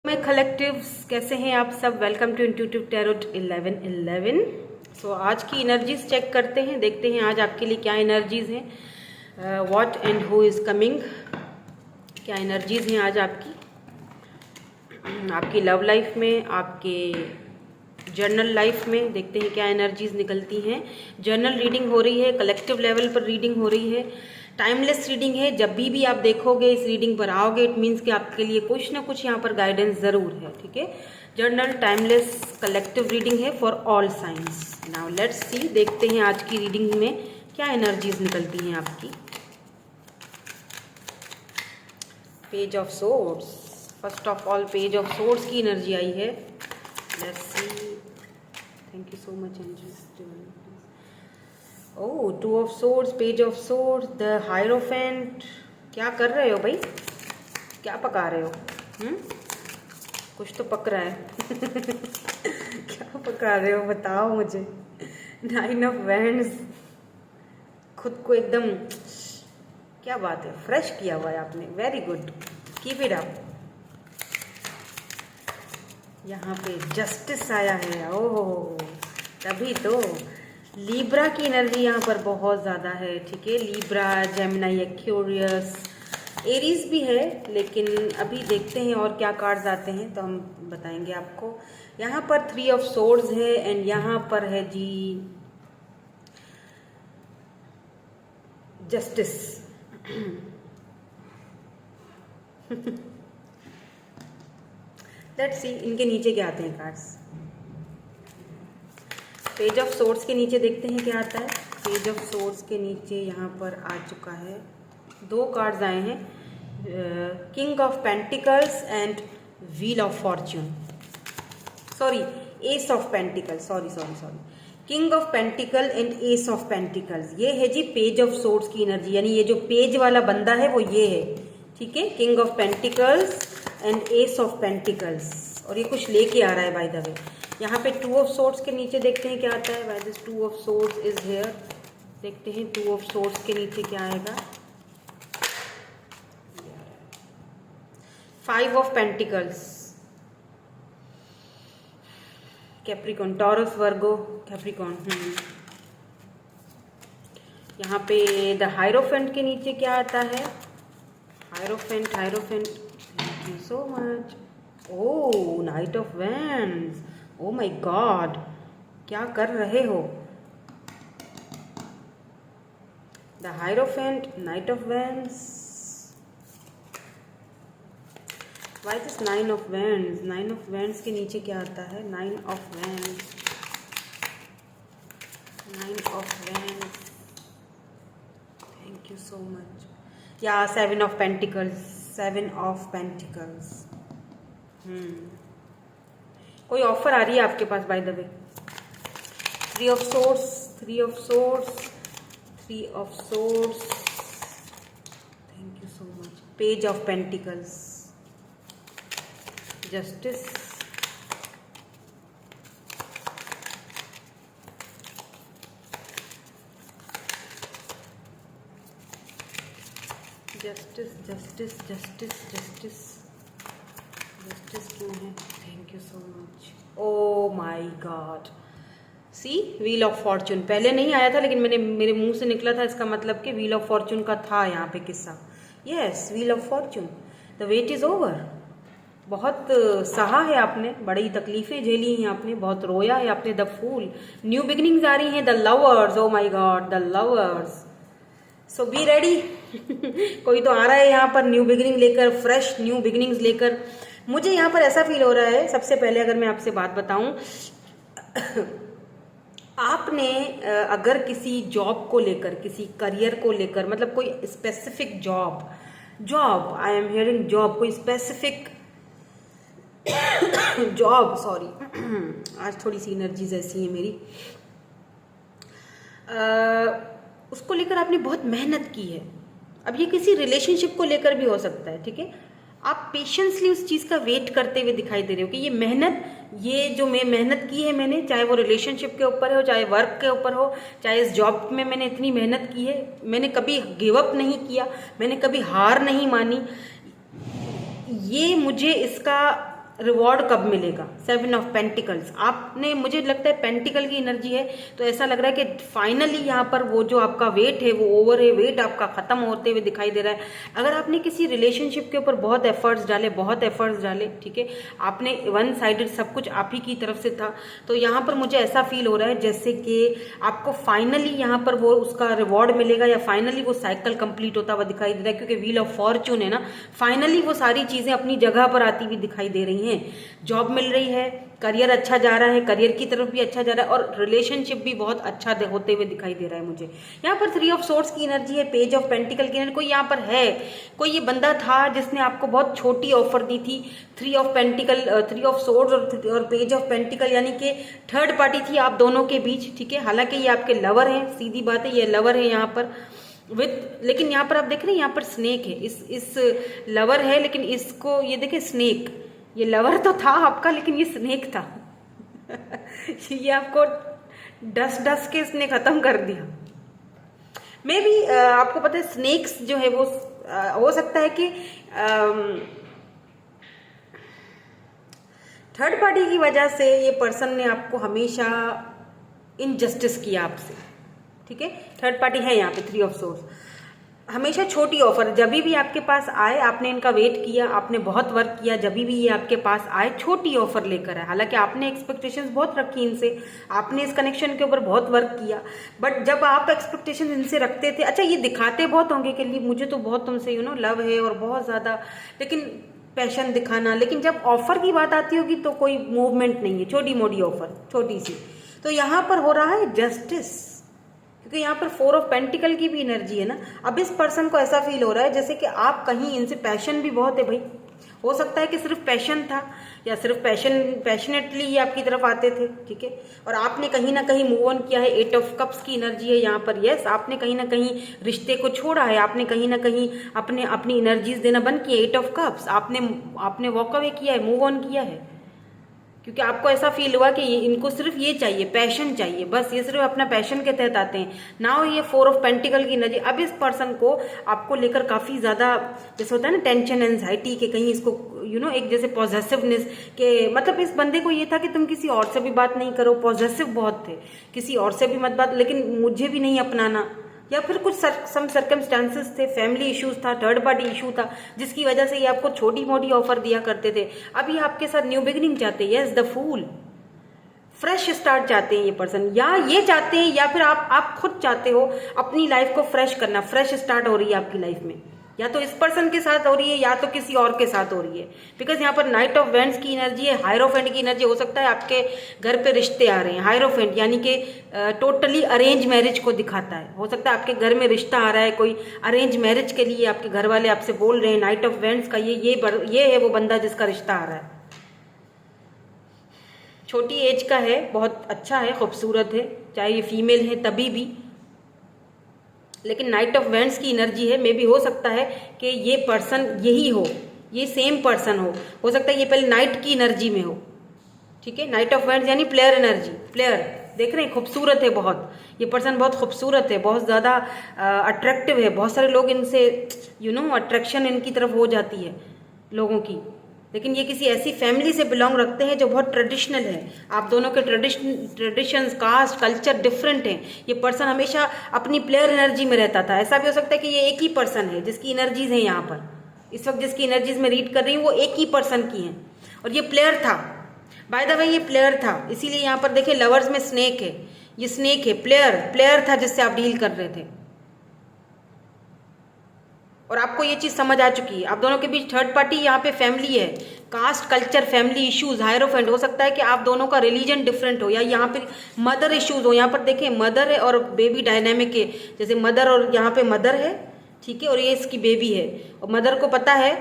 My collectives, कैसे हैं आप सब। Welcome to intuitive tarot 1111। So आज की एनर्जीज चेक करते हैं, देखते हैं आज आपके लिए क्या एनर्जीज हैं। What and who is coming, क्या एनर्जीज हैं आज आपकी आपकी लव लाइफ में, आपके जर्नल लाइफ में। देखते हैं क्या एनर्जीज निकलती हैं। जर्नल रीडिंग हो रही है, कलेक्टिव लेवल पर रीडिंग हो रही है, टाइमलेस रीडिंग है। जब भी आप देखोगे, इस रीडिंग पर आओगे, इट मीन्स कि आपके लिए कुछ ना कुछ यहाँ पर गाइडेंस ज़रूर है। ठीक है, जर्नल टाइमलेस कलेक्टिव रीडिंग है for all science. Now let's see, देखते हैं आज की रीडिंग में क्या एनर्जीज निकलती हैं आपकी। Page of swords, first of all page of swords की एनर्जी आई है। Let's see, thank you so much angels. Oh, two of swords, page of swords, the hierophant. क्या कर रहे हो भाई, क्या पका रहे हो? कुछ तो पक रहा है। क्या पका रहे हो बताओ मुझे। 9 ऑफ वैंड्स, खुद को एकदम, क्या बात है, फ्रेश किया हुआ है आपने। Very good, keep it up. यहाँ पे जस्टिस आया है। ओह, तभी तो लीब्रा की एनर्जी यहाँ पर बहुत ज़्यादा है। ठीक है, लीब्रा, जेमिनी, एक्वेरियस, एरीज भी है, लेकिन अभी देखते हैं और क्या कार्ड्स आते हैं तो हम बताएंगे आपको। यहाँ पर 3 ऑफ सोर्ड्स है एंड यहाँ पर है जी जस्टिस। लेट्स सी इनके नीचे क्या आते हैं कार्ड्स। पेज ऑफ सोर्ड्स के नीचे देखते हैं क्या आता है। पेज ऑफ सोर्ड्स के नीचे यहाँ पर आ चुका है, 2 कार्ड्स आए हैं, king of pentacles and wheel of Fortune. Sorry, S of pentacle, sorry, king of pentacle and S of pentacles. ये है जी पेज ऑफ सोर्ड्स की एनर्जी, यानी ये जो पेज वाला बंदा है वो ये है। ठीक है, king of pentacles and S of pentacles, और ये कुछ लेके आ रहा है बाय द वे। यहाँ पे 2 ऑफ सोर्ड्स के नीचे देखते हैं क्या आता है। Why this 2 of swords is here. देखते हैं 2 ऑफ सोर्ड्स के नीचे क्या आएगा। 5 of pentacles, Capricorn, taurus, Virgo, Capricorn. यहाँ पे द हायरोफेंट के नीचे क्या आता है। Hierophant, thank you so much. Oh, night of wands. O my God, क्या कर रहे हो। The hierophant, night of wands. Why this 9 of wands. 9 of wands के नीचे क्या आता है। 9 of wands, 9 of wands, thank you so much. या 7 ऑफ पेंटिकल्स, 7 ऑफ पेंटिकल्स। कोई ऑफर आ रही है आपके पास by the way. 3 of swords, 3 of swords, 3 of swords, thank you so much. Page of pentacles, justice, justice, justice, justice, justice, justice क्यों है। Thank you so much. Oh my god, see wheel of fortune. पहले नहीं आया था लेकिन मेरे मुंह से निकला था, इसका मतलब कि व्हील ऑफ फॉर्चून का था यहाँ पे किस्सा। Yes, wheel of fortune, the wait is over. बहुत सहा है आपने, बड़ी तकलीफें झेली हैं आपने, बहुत रोया है आपने। द फूल, न्यू बिगिनिंग्स आ रही हैं। The lovers, O my God, the lovers, so be ready. कोई तो आ रहा है यहाँ पर न्यू बिगिनिंग लेकर, फ्रेश न्यू बिगिनिंग्स लेकर। मुझे यहाँ पर ऐसा फील हो रहा है, सबसे पहले अगर मैं आपसे बात बताऊं, आपने अगर किसी जॉब को लेकर, किसी करियर को लेकर, मतलब कोई specific job, I am hearing job, कोई स्पेसिफिक जॉब, सॉरी, आज थोड़ी सी एनर्जीज ऐसी है मेरी, उसको लेकर आपने बहुत मेहनत की है। अब ये किसी रिलेशनशिप को लेकर भी हो सकता है। ठीक है, आप पेशेंसली उस चीज़ का वेट करते हुए दिखाई दे रहे हो कि ये मेहनत, ये जो मैं मेहनत की है मैंने, चाहे वो रिलेशनशिप के ऊपर हो, चाहे वर्क के ऊपर हो, चाहे इस जॉब में मैंने इतनी मेहनत की है, मैंने कभी गिव अप नहीं किया, मैंने कभी हार नहीं मानी। ये मुझे इसका रिवॉर्ड कब मिलेगा? 7 ऑफ पेंटिकल्स। आपने, मुझे लगता है पेंटिकल की एनर्जी है, तो ऐसा लग रहा है कि फाइनली यहाँ पर वो जो आपका वेट है वो ओवर है, वेट आपका खत्म होते हुए दिखाई दे रहा है। अगर आपने किसी रिलेशनशिप के ऊपर बहुत एफर्ट्स डाले, ठीक है, आपने वन साइडेड सब कुछ आप ही की तरफ से था, तो यहाँ पर मुझे ऐसा फील हो रहा है जैसे कि आपको फाइनली यहाँ पर वो उसका रिवॉर्ड मिलेगा, या फाइनली वो साइकिल कंप्लीट होता हुआ दिखाई दे रहा है, क्योंकि व्हील ऑफ फॉर्चून है ना, फाइनली वो सारी चीजें अपनी जगह पर आती हुई दिखाई दे रही हैं। जॉब मिल रही है, करियर अच्छा जा रहा है, करियर की तरफ भी अच्छा जा रहा है, और रिलेशनशिप भी बहुत अच्छा होते हुए दिखाई दे रहा है मुझे। यहाँ पर 3 ऑफ सोर्ड्स की एनर्जी है, पेज ऑफ पेंटिकल की एनर्जी। कोई यहाँ पर है, कोई ये बंदा था जिसने आपको बहुत छोटी ऑफर दी थी। 3 ऑफ पेंटिकल, 3 ऑफ सोर्ड्स और पेज ऑफ पेंटिकल, यानी कि थर्ड पार्टी थी आप दोनों के बीच, ठीक है। हालांकि ये आपके लवर हैं, सीधी बात है, ये लवर है यहाँ पर विथ, लेकिन यहाँ पर आप देख रहे हैं यहाँ पर स्नेक है, इस लवर है, लेकिन इसको ये देखे स्नेक, ये लवर तो था आपका लेकिन ये स्नेक था। ये आपको डस के इसने खत्म कर दिया। मे बी आपको पता है स्नेक्स जो है वो हो सकता है कि थर्ड पार्टी की वजह से ये पर्सन ने आपको हमेशा इनजस्टिस किया आपसे, ठीक है। थर्ड पार्टी है यहाँ पे 3 ऑफ सोर्स, हमेशा छोटी ऑफर, जब भी आपके पास आए आपने इनका वेट किया, आपने बहुत वर्क किया, जब भी ये आपके पास आए छोटी ऑफर लेकर आए। हालांकि आपने एक्सपेक्टेशंस बहुत रखी इनसे, आपने इस कनेक्शन के ऊपर बहुत वर्क किया, बट जब आप एक्सपेक्टेशंस इनसे रखते थे, अच्छा ये दिखाते बहुत होंगे कि लिए मुझे तो बहुत तुमसे लव है और बहुत ज़्यादा, लेकिन पैशन दिखाना, लेकिन जब ऑफर की बात आती होगी तो कोई मूवमेंट नहीं है, छोटी मोटी ऑफर, छोटी सी। तो यहाँ पर हो रहा है जस्टिस, क्योंकि यहाँ पर 4 ऑफ पेंटिकल की भी एनर्जी है ना। अब इस पर्सन को ऐसा फील हो रहा है जैसे कि आप कहीं इनसे, पैशन भी बहुत है भाई, हो सकता है कि सिर्फ पैशन था, या सिर्फ पैशनेटली ये आपकी तरफ आते थे, ठीक है, और आपने कहीं ना कहीं मूव ऑन किया है। 8 ऑफ कप्स की एनर्जी है यहाँ पर, यस, आपने कहीं ना कहीं रिश्ते को छोड़ा है, आपने कहीं ना कहीं अपनी एनर्जीज देना बंद किया। 8 ऑफ कप्स, आपने वॉक अवे किया है, मूव ऑन किया है, क्योंकि आपको ऐसा फील हुआ कि इनको सिर्फ ये चाहिए, पैशन चाहिए, बस ये सिर्फ अपना पैशन के तहत आते हैं। नाउ ये 4 ऑफ पेंटिकल की एनर्जी, अब इस पर्सन को आपको लेकर काफ़ी ज़्यादा, जैसे होता है ना टेंशन, एंजाइटी के, कहीं इसको एक जैसे पॉजेसिवनेस के, मतलब इस बंदे को ये था कि तुम किसी और से भी बात नहीं करो, पॉजेसिव बहुत थे, किसी और से भी मत बात, लेकिन मुझे भी नहीं अपनाना, या फिर कुछ सम सर्कमस्टांसेस थे, फैमिली इश्यूज था, थर्ड पार्टी इशू था, जिसकी वजह से ये आपको छोटी मोटी ऑफर दिया करते थे। अब ये आपके साथ न्यू बिगिनिंग चाहते हैं, yes, the fool, fresh start चाहते हैं ये पर्सन, या ये चाहते हैं, या फिर आप खुद चाहते हो अपनी लाइफ को फ्रेश करना, फ्रेश स्टार्ट हो रही है आपकी लाइफ में, या तो इस पर्सन के साथ हो रही है या तो किसी और के साथ हो रही है, बिकॉज यहाँ पर नाइट ऑफ वेंड्स की एनर्जी है, हायरोफेंट की एनर्जी। हो सकता है आपके घर पे रिश्ते आ रहे हैं, हायरोफेंट यानी कि टोटली अरेंज मैरिज को दिखाता है। हो सकता है आपके घर में रिश्ता आ रहा है, कोई अरेंज मैरिज के लिए आपके घर वाले आपसे बोल रहे हैं। नाइट ऑफ वेंड्स का ये है वो बंदा जिसका रिश्ता आ रहा है, छोटी एज का है, बहुत अच्छा है, खूबसूरत है, चाहे ये फीमेल है तभी भी, लेकिन नाइट ऑफ वेंड्स की एनर्जी है। मे भी हो सकता है कि ये पर्सन यही हो, ये सेम पर्सन हो सकता है ये पहले नाइट की एनर्जी में हो, ठीक है। नाइट ऑफ वेंड्स यानी प्लेयर एनर्जी, प्लेयर, देख रहे हैं, खूबसूरत है बहुत, ये पर्सन बहुत खूबसूरत है, बहुत ज़्यादा अट्रैक्टिव है, बहुत सारे लोग इनसे अट्रैक्शन इनकी तरफ हो जाती है लोगों की, लेकिन ये किसी ऐसी फैमिली से बिलोंग रखते हैं जो बहुत ट्रेडिशनल है। आप दोनों के ट्रेडिशंस, कास्ट, कल्चर डिफरेंट हैं। ये पर्सन हमेशा अपनी प्लेयर एनर्जी में रहता था। ऐसा भी हो सकता है कि ये एक ही पर्सन है जिसकी एनर्जीज हैं यहाँ पर, इस वक्त जिसकी एनर्जीज में रीड कर रही हूँ वो एक ही पर्सन की हैं, और ये प्लेयर था, बाय द वे ये प्लेयर था, इसीलिए यहाँ पर देखिए लवर्स में स्नेक है, ये स्नेक है, प्लेयर था जिससे आप डील कर रहे थे, और आपको ये चीज़ समझ आ चुकी है। आप दोनों के बीच थर्ड पार्टी, यहाँ पे फैमिली है, caste, culture, family issues, hierophant. हो सकता है कि आप दोनों का रिलीजन डिफरेंट हो, या यहाँ पे मदर इश्यूज हो। यहाँ पर देखें मदर है और बेबी डायनेमिक है, जैसे मदर, और यहाँ पे मदर है, ठीक है, और ये इसकी बेबी है, और मदर को पता है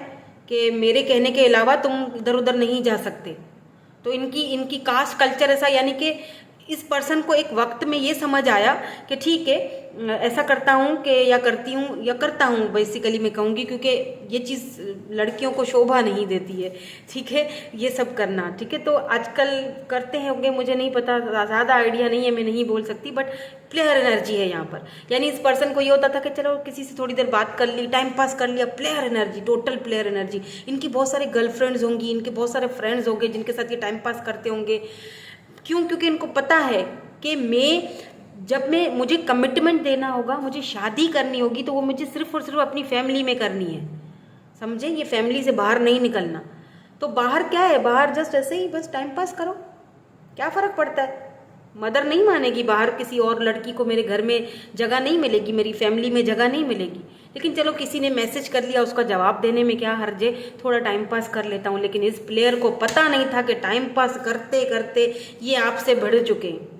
कि मेरे कहने के अलावा तुम इधर उधर नहीं जा सकते। तो इनकी कास्ट कल्चर ऐसा, यानी कि इस पर्सन को एक वक्त में ये समझ आया कि ठीक है, ऐसा करता हूँ कि या करती हूँ या करता हूँ, बेसिकली मैं कहूँगी, क्योंकि ये चीज़ लड़कियों को शोभा नहीं देती है, ठीक है, ये सब करना, ठीक है। तो आजकल करते हैं होंगे, मुझे नहीं पता, ज़्यादा आइडिया नहीं है, मैं नहीं बोल सकती, बट प्लेयर एनर्जी है यहाँ पर। यानी इस पर्सन को ये होता था कि चलो किसी से थोड़ी देर बात कर ली, टाइम पास कर लिया, player energy, total player energy. इनकी बहुत सारे गर्लफ्रेंड्स होंगी, इनके बहुत सारे फ्रेंड्स होंगे जिनके साथ ये टाइम पास करते होंगे। क्यों? क्योंकि इनको पता है कि जब मुझे कमिटमेंट देना होगा, मुझे शादी करनी होगी, तो वो मुझे सिर्फ और सिर्फ अपनी फैमिली में करनी है, समझे? ये फैमिली से बाहर नहीं निकलना। तो बाहर क्या है, बाहर जस्ट ऐसे ही बस टाइम पास करो, क्या फ़र्क पड़ता है? मदर नहीं मानेगी, बाहर किसी और लड़की को मेरे घर में जगह नहीं मिलेगी, मेरी फैमिली में जगह नहीं मिलेगी। लेकिन चलो किसी ने मैसेज कर लिया, उसका जवाब देने में क्या हर्ज है, थोड़ा टाइम पास कर लेता हूँ। लेकिन इस प्लेयर को पता नहीं था कि टाइम पास करते करते ये आपसे बढ़ चुके हैं,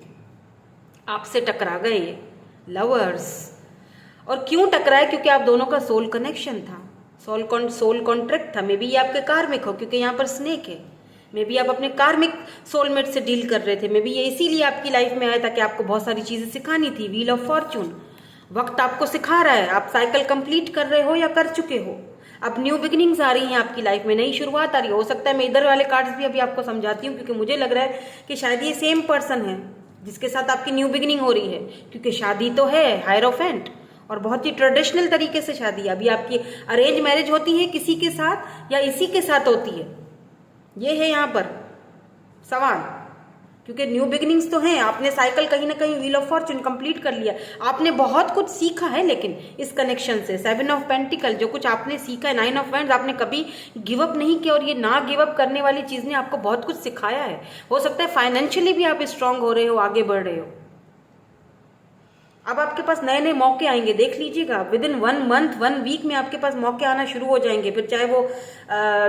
आपसे टकरा गए ये लवर्स। और क्यों टकराए? क्योंकि आप दोनों का सोल कनेक्शन था, सोल कॉन्ट्रैक्ट था। मे बी ये आपके कार्मिक हो, क्योंकि यहाँ पर स्नेक है। मे बी आप अपने कार्मिक सोलमेट से डील कर रहे थे। मे बी ये इसीलिए आपकी लाइफ में आया था कि आपको बहुत सारी चीज़ें सिखानी थी। व्हील ऑफ फॉर्चून, वक्त आपको सिखा रहा है, आप साइकिल कंप्लीट कर रहे हो या कर चुके हो। अब न्यू बिगिनिंग्स आ रही हैं आपकी लाइफ में, नई शुरुआत आ रही है। हो सकता है मैं इधर वाले कार्ड्स भी अभी आपको समझाती हूँ, क्योंकि मुझे लग रहा है कि शायद ये सेम पर्सन है जिसके साथ आपकी न्यू बिगिनिंग हो रही है। क्योंकि शादी तो है हायरोफेंट, और बहुत ही ट्रेडिशनल तरीके से शादी। अभी आपकी अरेंज मैरिज होती है किसी के साथ या इसी के साथ होती है, ये है यहाँ पर सवाल। क्योंकि न्यू बिगिनिंग्स तो हैं, आपने साइकिल कहीं ना कहीं व्हील ऑफ फॉर्चून कंप्लीट कर लिया, आपने बहुत कुछ सीखा है। लेकिन इस कनेक्शन से 7 ऑफ पेंटिकल, जो कुछ आपने सीखा है, 9 ऑफ वैंड्स, आपने कभी गिव अप नहीं किया। और ये ना गिव अप करने वाली चीज़ ने आपको बहुत कुछ सिखाया है। हो सकता है फाइनेंशियली भी आप स्ट्रांग हो रहे हो, आगे बढ़ रहे हो। अब आपके पास नए नए मौके आएंगे, देख लीजिएगा। विद इन 1 मंथ 1 वीक में आपके पास मौके आना शुरू हो जाएंगे। फिर चाहे वो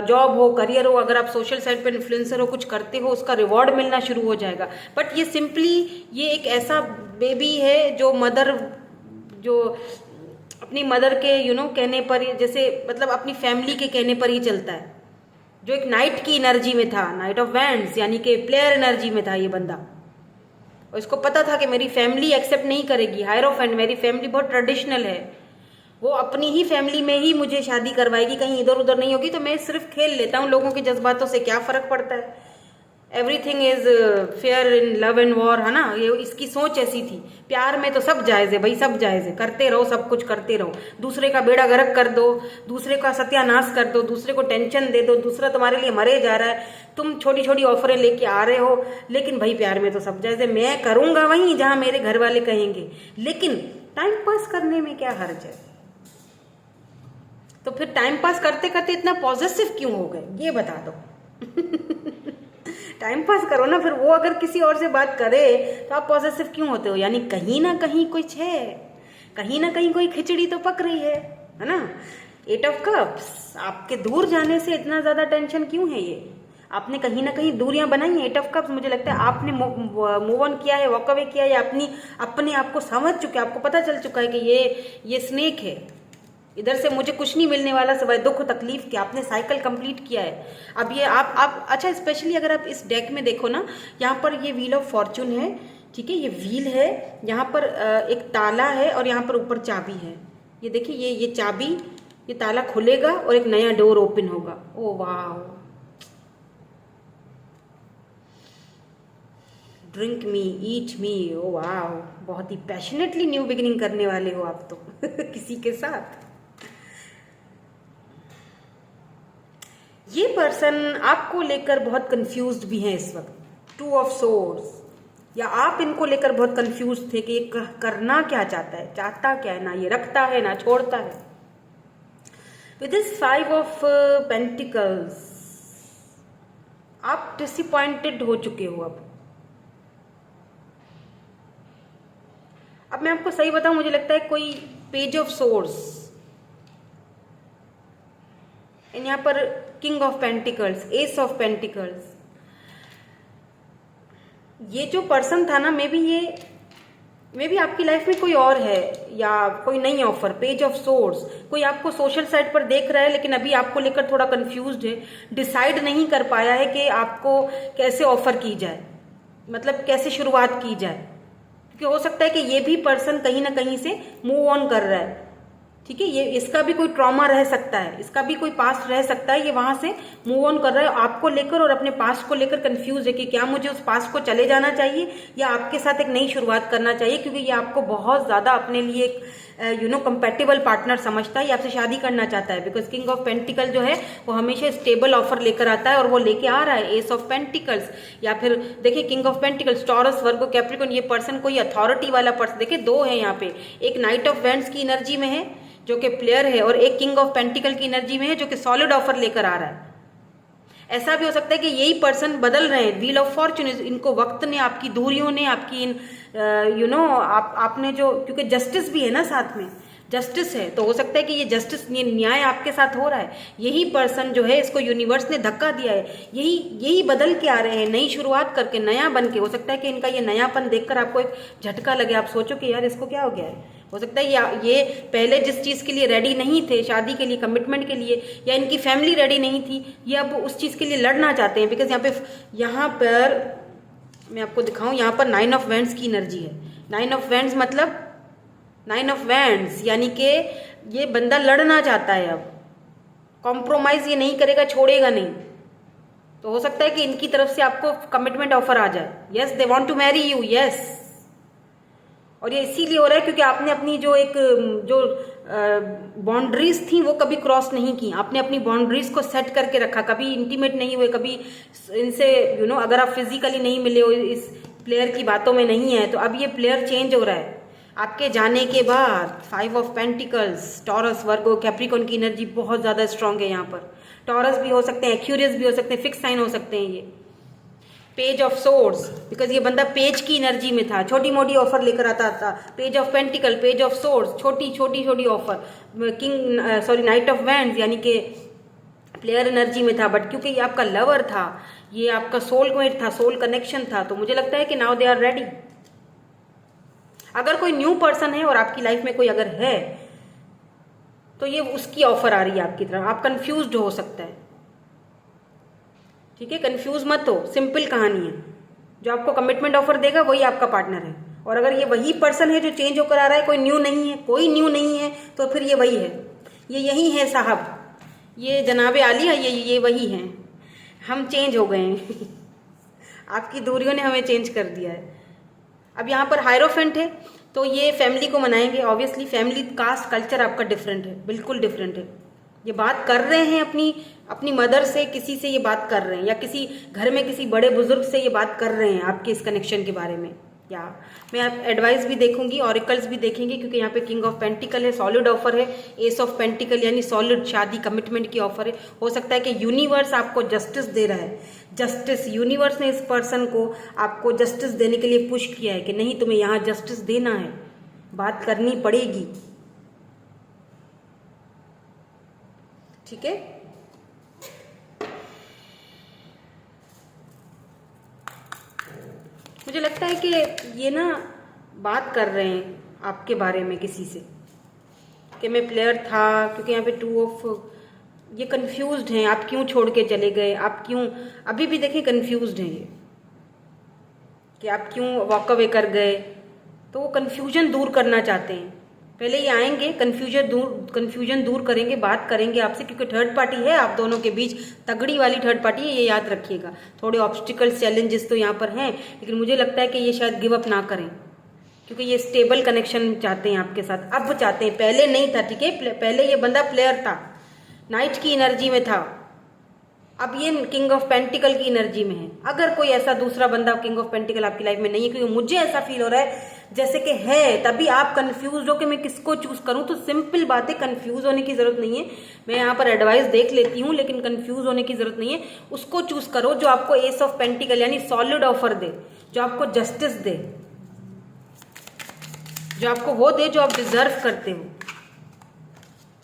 जॉब हो, करियर हो, अगर आप सोशल साइट पर इन्फ्लुएंसर हो, कुछ करते हो, उसका रिवॉर्ड मिलना शुरू हो जाएगा। बट ये सिंपली ये एक ऐसा बेबी है जो अपनी मदर के कहने पर, जैसे मतलब अपनी फैमिली के कहने पर ही चलता है। जो एक नाइट की एनर्जी में था, नाइट ऑफ वैंड्स, यानी कि प्लेयर एनर्जी में था ये बंदा। और इसको पता था कि मेरी फैमिली एक्सेप्ट नहीं करेगी, हायरोफेंट, मेरी फैमिली बहुत ट्रेडिशनल है, वो अपनी ही फैमिली में ही मुझे शादी करवाएगी, कहीं इधर उधर नहीं होगी। तो मैं सिर्फ खेल लेता हूँ लोगों के जज्बातों से, क्या फ़र्क पड़ता है। Everything is fair in love and war, है ना। ये इसकी सोच ऐसी थी। प्यार में तो सब जायज़ है भाई, सब जायज़ है, करते रहो, सब कुछ करते रहो। दूसरे का बेड़ा गर्क कर दो, दूसरे का सत्यानाश कर दो, दूसरे को टेंशन दे दो, दूसरा तुम्हारे लिए मरे जा रहा है, तुम छोटी छोटी ऑफरें लेके आ रहे हो। लेकिन भाई प्यार में तो सब जायज़ है, मैं करूँगा वहीं जहाँ मेरे घर वाले कहेंगे। लेकिन टाइम पास करने में क्या हर्ज है? तो फिर टाइम पास करते करते इतना पॉजिटिव क्यों हो गए, ये बता दो। टाइम पास करो ना, फिर वो अगर किसी और से बात करे तो आप पॉजिटिव क्यों होते हो? यानी कहीं ना कहीं कुछ है, कहीं ना कहीं कोई खिचड़ी तो पक रही है ना। 8 ऑफ कप्स, आपके दूर जाने से इतना ज्यादा टेंशन क्यों है? ये आपने कहीं ना कहीं दूरियां बनाई हैं। 8 ऑफ कप्स, मुझे लगता है आपने मूव ऑन किया है, वॉक अवे किया है, या अपने आप को समझ चुके, आपको पता चल चुका है कि ये स्नेक है, इधर से मुझे कुछ नहीं मिलने वाला सिवाय दुख तकलीफ के। आपने साइकिल कंप्लीट किया है। अब ये आप अच्छा, स्पेशली अगर आप इस डेक में देखो ना, यहाँ पर ये व्हील ऑफ फॉर्चून है, ठीक है, ये व्हील है, यहाँ पर एक ताला है और यहाँ पर ऊपर चाबी है। ये देखिए, ये चाबी, ये ताला खुलेगा और एक नया डोर ओपन होगा। ओ वाह, ड्रिंक मी, ईट मी, ओ वाह, बहुत ही पैशनेटली न्यू बिगिनिंग करने वाले हो आप तो किसी के साथ। ये पर्सन आपको लेकर बहुत कंफ्यूज्ड भी है इस वक्त। 2 ऑफ सोर्ड्स, या आप इनको लेकर बहुत कंफ्यूज थे कि ये करना क्या चाहता है, चाहता क्या है, ना ये रखता है ना छोड़ता है। विद दिस 5 ऑफ पेंटिकल्स, आप डिसअपॉइंटेड हो चुके हो। अब मैं आपको सही बताऊं, मुझे लगता है कोई पेज ऑफ सोर्स, यहाँ पर king of pentacles, S of pentacles, ये जो पर्सन था ना, मे बी आपकी लाइफ में कोई और है, या कोई नई ऑफर। पेज ऑफ सोर्स, कोई आपको सोशल साइट पर देख रहा है, लेकिन अभी आपको लेकर थोड़ा कंफ्यूज्ड है, डिसाइड नहीं कर पाया है कि आपको कैसे ऑफर की जाए। मतलब कैसे शुरुआत की जाए, क्योंकि हो सकता है कि ये भी पर्सन कहीं ना कहीं से मूव ऑन कर रहा है, ठीक है। ये इसका भी कोई ट्रॉमा रह सकता है, इसका भी कोई पास्ट रह सकता है, ये वहां से मूव ऑन कर रहा है आपको लेकर और अपने पास्ट को लेकर कंफ्यूज है कि क्या मुझे उस पास्ट को चले जाना चाहिए या आपके साथ एक नई शुरुआत करना चाहिए, क्योंकि ये आपको बहुत ज्यादा अपने लिए एक कंपैटिबल पार्टनर समझता है, ये आपसे शादी करना चाहता है। बिकॉज किंग ऑफ पेंटिकल जो है वो हमेशा स्टेबल ऑफर लेकर आता है और वो लेके आ रहा है एस ऑफ पेंटिकल्स, या फिर देखिए king of pentacles, taurus, Virgo, Capricorn, ये पर्सन कोई अथॉरिटी वाला पर्सन, देखिए दो है यहाँ पे, एक नाइट ऑफ वैंड्स की एनर्जी में है जो कि प्लेयर है और एक किंग ऑफ पेंटिकल की एनर्जी में है जो कि सॉलिड ऑफर लेकर आ रहा है। ऐसा भी हो सकता है कि यही पर्सन बदल रहे हैं, व्हील ऑफ फॉर्चून, इनको वक्त ने, आपकी दूरियों ने, आपकी इन आपने जो, क्योंकि जस्टिस भी है ना साथ में, जस्टिस है, तो हो सकता है कि ये जस्टिस, ये न्याय आपके साथ हो रहा है। यही पर्सन जो है, इसको यूनिवर्स ने धक्का दिया है, यही बदल के आ रहे हैं, नई शुरुआत करके, नया बन के। हो सकता है कि इनका ये नयापन देखकर आपको एक झटका लगे, आप सोचो कि यार इसको क्या हो गया है। हो सकता है ये पहले जिस चीज़ के लिए रेडी नहीं थे, शादी के लिए, कमिटमेंट के लिए, या इनकी फैमिली रेडी नहीं थी, ये अब उस चीज़ के लिए लड़ना चाहते हैं। बिकॉज यहाँ पर मैं आपको दिखाऊं, यहाँ पर 9 ऑफ वैंड्स की एनर्जी है। 9 ऑफ वैंड्स मतलब 9 ऑफ वैंड्स यानी कि ये बंदा लड़ना चाहता है, अब कॉम्प्रोमाइज ये नहीं करेगा, छोड़ेगा नहीं। तो हो सकता है कि इनकी तरफ से आपको कमिटमेंट ऑफर आ जाए, yes they want to marry you, yes. और ये इसीलिए हो रहा है क्योंकि आपने अपनी जो बाउंड्रीज थी वो कभी क्रॉस नहीं की, आपने अपनी बाउंड्रीज को सेट करके रखा, कभी इंटीमेट नहीं हुए, कभी इनसे अगर आप फिजिकली नहीं मिले हो, इस प्लेयर की बातों में नहीं है, तो अब ये प्लेयर चेंज हो रहा है आपके जाने के बाद। 5 of pentacles, taurus, Virgo, Capricorn की एनर्जी बहुत ज्यादा स्ट्रांग है यहाँ पर। टॉरस भी हो सकते हैं, एक्यूरियस भी हो सकते हैं, फिक्स साइन हो सकते हैं ये। पेज ऑफ सोर्ड्स, बिकॉज ये बंदा पेज की एनर्जी में था, छोटी मोटी ऑफर लेकर आता था। Page of pentacle, page of swords, छोटी छोटी ऑफर। नाइट ऑफ वैंड्स यानी कि प्लेयर एनर्जी में था, बट क्योंकि ये आपका लवर था, ये आपका सोलमेट था, सोल कनेक्शन था, तो मुझे लगता है कि नाउ दे आर रेडी। अगर कोई न्यू पर्सन है और आपकी लाइफ में कोई अगर है, तो ये उसकी ऑफर आ रही है आपकी तरफ। आप कंफ्यूज्ड हो सकता है, ठीक है, कंफ्यूज मत हो, सिंपल कहानी है। जो आपको कमिटमेंट ऑफर देगा वही आपका पार्टनर है। और अगर ये वही पर्सन है जो चेंज होकर आ रहा है, कोई न्यू नहीं है, कोई न्यू नहीं है, तो फिर ये वही है, ये यही है साहब, ये जनाबे आलिया, ये वही हैं, हम चेंज हो गए हैं आपकी दूरियों ने हमें चेंज कर दिया है। अब यहाँ पर हायरोफेंट है, तो ये फैमिली को मनाएंगे, ऑब्वियसली फैमिली, कास्ट, कल्चर आपका डिफरेंट है, बिल्कुल डिफरेंट है। ये बात कर रहे हैं अपनी मदर से, किसी से ये बात कर रहे हैं, या किसी घर में किसी बड़े बुजुर्ग से ये बात कर रहे हैं आपके इस कनेक्शन के बारे में। या मैं आप एडवाइस भी देखूंगी, ऑरिकल्स भी देखेंगे, क्योंकि यहाँ पे किंग ऑफ पेंटिकल है, सॉलिड ऑफर है। एस ऑफ पेंटिकल यानी सॉलिड शादी, कमिटमेंट की ऑफर है। हो सकता है कि यूनिवर्स आपको जस्टिस दे रहा है, जस्टिस, यूनिवर्स ने इस पर्सन को आपको जस्टिस देने के लिए पुश किया है कि नहीं, तुम्हें यहाँ जस्टिस देना है, बात करनी पड़ेगी, ठीक है। मुझे लगता है कि ये ना बात कर रहे हैं आपके बारे में किसी से कि मैं प्लेयर था, क्योंकि यहाँ पे 2 ऑफ, ये कंफ्यूज्ड हैं, आप क्यों छोड़ के चले गए, आप क्यों, अभी भी देखें कंफ्यूज्ड हैं ये कि आप क्यों वॉक अवे कर गए। तो वो कंफ्यूजन दूर करना चाहते हैं, पहले ये आएंगे, कंफ्यूजन दूर करेंगे, बात करेंगे आपसे, क्योंकि थर्ड पार्टी है आप दोनों के बीच, तगड़ी वाली थर्ड पार्टी है, ये याद रखिएगा। थोड़े ऑब्स्टिकल्स, चैलेंजेस तो यहाँ पर हैं, लेकिन मुझे लगता है कि ये शायद गिव अप ना करें, क्योंकि ये स्टेबल कनेक्शन चाहते हैं आपके साथ, अब चाहते हैं, पहले नहीं था, ठीक है। पहले ये बंदा प्लेयर था, नाइट की एनर्जी में था, अब ये किंग ऑफ पेंटिकल की एनर्जी में है। अगर कोई ऐसा दूसरा बंदा किंग ऑफ पेंटिकल आपकी लाइफ में नहीं है, क्योंकि मुझे ऐसा फील हो रहा है जैसे कि है, तभी आप कंफ्यूज हो कि मैं किसको चूज करूं। तो सिंपल बात है, कंफ्यूज होने की जरूरत नहीं है, मैं यहाँ पर एडवाइस देख लेती हूँ, लेकिन कंफ्यूज होने की जरूरत नहीं है। उसको चूज करो जो आपको एस ऑफ पेंटिकल यानी सॉलिड ऑफर दे, जो आपको जस्टिस दे, जो आपको वो दे जो आप डिजर्व करते हो,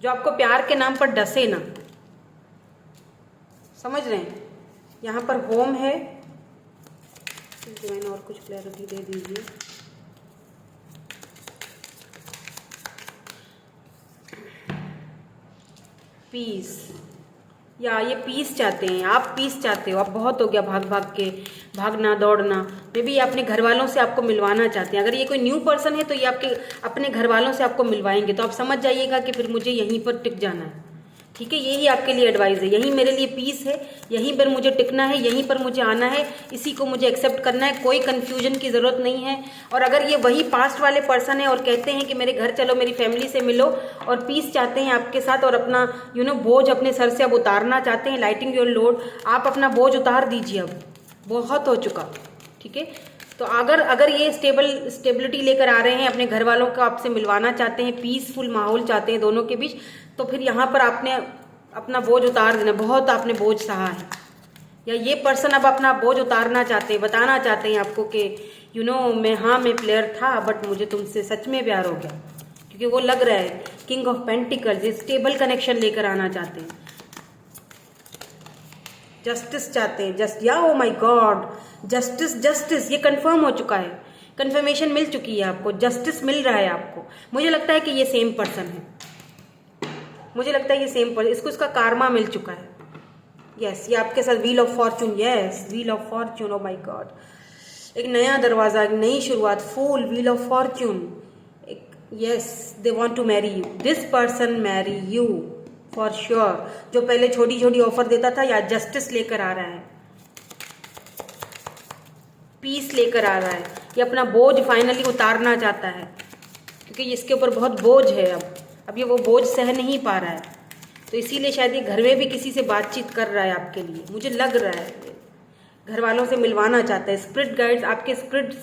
जो आपको प्यार के नाम पर डसे ना, समझ रहे हैं। यहाँ पर होम है, मैंने और कुछ क्लैरिटी दे दीजिए। पीस, या ये पीस चाहते हैं, आप पीस चाहते हो, आप बहुत हो गया भाग भाग के, भागना दौड़ना। मे बी अपने घर वालों से आपको मिलवाना चाहते हैं। अगर ये कोई न्यू पर्सन है तो ये आपके अपने घर वालों से आपको मिलवाएंगे, तो आप समझ जाइएगा कि फिर मुझे यहीं पर टिक जाना है। ठीक है, यही आपके लिए एडवाइस है, यही मेरे लिए पीस है, यहीं पर मुझे टिकना है, यहीं पर मुझे आना है, इसी को मुझे एक्सेप्ट करना है, कोई कन्फ्यूजन की ज़रूरत नहीं है। और अगर ये वही पास्ट वाले पर्सन है और कहते हैं कि मेरे घर चलो, मेरी फैमिली से मिलो, और पीस चाहते हैं आपके साथ, और अपना बोझ अपने सर से अब उतारना चाहते हैं, लाइटिंग योर लोड, आप अपना बोझ उतार दीजिए, अब बहुत हो चुका। ठीक है, तो अगर ये स्टेबिलिटी लेकर आ रहे हैं, अपने घर वालों को आपसे मिलवाना चाहते हैं, पीसफुल माहौल चाहते हैं दोनों के बीच, तो फिर यहाँ पर आपने अपना बोझ उतार देना। बहुत आपने बोझ सहा है, या ये पर्सन अब अपना बोझ उतारना चाहते हैं, बताना चाहते हैं आपको कि मैं प्लेयर था, बट मुझे तुमसे सच में प्यार हो गया। क्योंकि वो लग रहा है king of pentacles, stable connection लेकर आना चाहते हैं, जस्टिस चाहते हैं, ओ माय गॉड, जस्टिस ये कंफर्म हो चुका है, कंफर्मेशन मिल चुकी है आपको, जस्टिस मिल रहा है आपको। मुझे लगता है कि ये सेम पर्सन है, मुझे लगता है ये सेम पर्सन, इसको इसका कारमा मिल चुका है। यस, ये आपके साथ wheel of fortune, yes wheel of fortune, oh my god, एक नया दरवाजा, एक नई शुरुआत, fool, wheel of fortune, yes they want to marry you, this person marry you for sure. जो पहले छोटी छोटी ऑफर देता था, या जस्टिस लेकर आ रहा है, पीस लेकर आ रहा है, ये अपना बोझ फाइनली उतारना चाहता है, क्योंकि इसके ऊपर बहुत बोझ है। अब ये वो बोझ सह नहीं पा रहा है, तो इसीलिए शायद ये घर में भी किसी से बातचीत कर रहा है आपके लिए, मुझे लग रहा है घर वालों से मिलवाना चाहता है। स्पिरिट गाइड्स, आपके स्पिरिट्स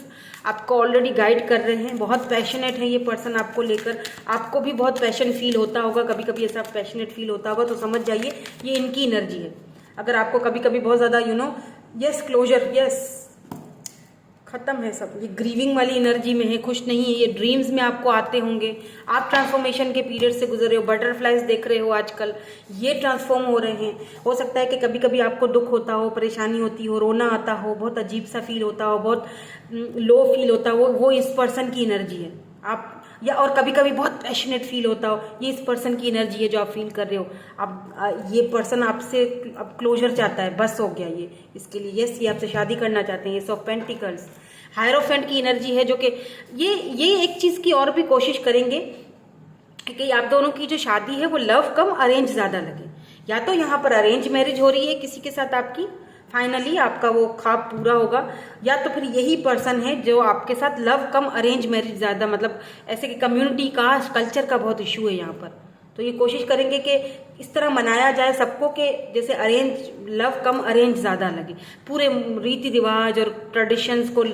आपको ऑलरेडी गाइड कर रहे हैं, बहुत पैशनेट है ये पर्सन आपको लेकर, आपको भी बहुत पैशन फील होता होगा, कभी कभी ऐसा पैशनेट फील होता होगा, तो समझ जाइए ये इनकी एनर्जी है। अगर आपको कभी कभी बहुत ज़्यादा यस क्लोजर, यस खत्म है सब, ये ग्रीविंग वाली एनर्जी में है, खुश नहीं है, ये ड्रीम्स में आपको आते होंगे, आप ट्रांसफॉर्मेशन के पीरियड से गुजर रहे हो, बटरफ्लाइज देख रहे हो आजकल, ये ट्रांसफॉर्म हो रहे हैं। हो सकता है कि कभी कभी आपको दुख होता हो, परेशानी होती हो, रोना आता हो, बहुत अजीब सा फील होता हो, बहुत लो फील होता हो, वो इस पर्सन की एनर्जी है। आप या और कभी कभी बहुत पैशनेट फील होता हो, ये इस पर्सन की एनर्जी है जो आप फील कर रहे हो। अब ये पर्सन आपसे अब क्लोजर चाहता है, बस हो गया ये इसके लिए। यस, ये आपसे शादी करना चाहते हैं, ये एस ऑफ पेंटिकल्स, हायरोफेंट की एनर्जी है, जो कि ये एक चीज़ की और भी कोशिश करेंगे कि आप दोनों की जो शादी है वो लव कम अरेंज ज़्यादा लगे। या तो यहाँ पर अरेंज मैरिज हो रही है किसी के साथ आपकी, फाइनली आपका वो ख्वाब पूरा होगा, या तो फिर यही पर्सन है जो आपके साथ लव कम अरेंज मैरिज ज़्यादा, मतलब ऐसे कि कम्युनिटी कास्ट कल्चर का बहुत इशू है यहाँ पर। तो ये कोशिश करेंगे कि इस तरह मनाया जाए सबको कि जैसे अरेंज लव कम अरेंज ज़्यादा लगे, पूरे रीति रिवाज और ट्रेडिशंस को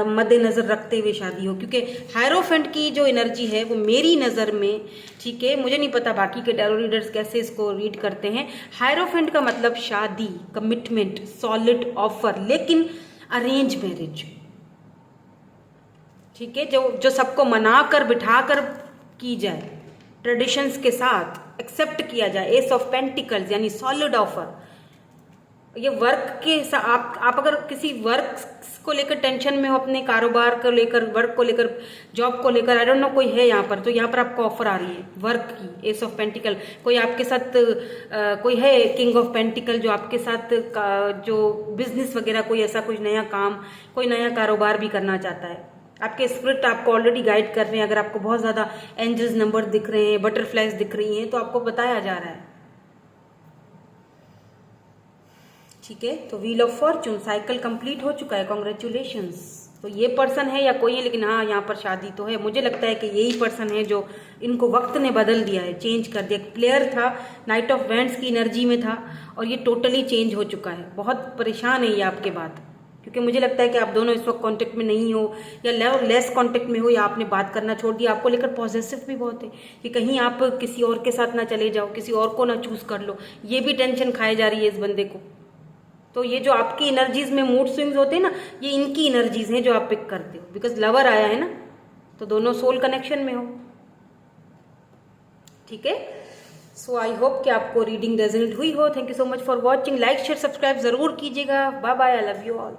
मद्देनज़र रखते हुए शादी हो। क्योंकि हायरोफेंट की जो एनर्जी है वो मेरी नज़र में, ठीक है, मुझे नहीं पता बाकी के टैरो रीडर्स कैसे इसको रीड करते हैं, हायरोफेंट का मतलब शादी, कमिटमेंट, सॉलिड ऑफर, लेकिन अरेंज मैरिज, ठीक है, जो सबको मना कर बिठा कर की जाए, ट्रेडिशंस के साथ एक्सेप्ट किया जाए। एस ऑफ पेंटिकल्स यानी सॉलिड ऑफर। ये वर्क के साथ आप अगर किसी वर्क को लेकर टेंशन में हो, अपने कारोबार को लेकर, वर्क को लेकर, जॉब को लेकर, आई डोंट नो कोई है यहाँ पर, तो यहाँ पर आपको ऑफर आ रही है वर्क की, एस ऑफ पेंटिकल। कोई आपके साथ कोई है किंग ऑफ पेंटिकल जो आपके साथ जो बिजनेस वगैरह, कोई ऐसा कुछ नया काम, कोई नया कारोबार भी करना चाहता है। आपके स्पिरिट आपको ऑलरेडी गाइड कर रहे हैं। अगर आपको बहुत ज़्यादा एंजल्स नंबर दिख रहे हैं, बटरफ्लाइज दिख रही हैं, तो आपको बताया जा रहा है, ठीक है। तो wheel of Fortune cycle complete हो चुका है, कॉन्ग्रेचुलेशंस। तो ये पर्सन है या कोई है, लेकिन हाँ यहाँ पर शादी तो है। मुझे लगता है कि यही पर्सन है जो इनको वक्त ने बदल दिया है, चेंज कर दिया। प्लेयर था, नाइट ऑफ वैंड्स की एनर्जी में था, और ये टोटली चेंज हो चुका है। बहुत परेशान है ये आपके बाद, क्योंकि मुझे लगता है कि आप दोनों इस वक्त कांटेक्ट में नहीं हो, या लेस कांटेक्ट में हो, या आपने बात करना छोड़ दिया। आपको लेकर पॉजिटिव भी बहुत है कि कहीं आप किसी और के साथ ना चले जाओ, किसी और को ना चूज कर लो, ये भी टेंशन खाई जा रही है इस बंदे को। तो ये जो आपकी एनर्जीज में मूड स्विंग्स होते हैं ना, ये इनकी एनर्जीज हैं जो आप पिक करते हो, बिकॉज लवर आया है ना, तो दोनों सोल कनेक्शन में हो, ठीक है। सो आई होप कि आपको रीडिंग रेजोनेट हुई हो। Thank you so much for watching. Like share subscribe जरूर कीजिएगा। Bye bye, I love you all.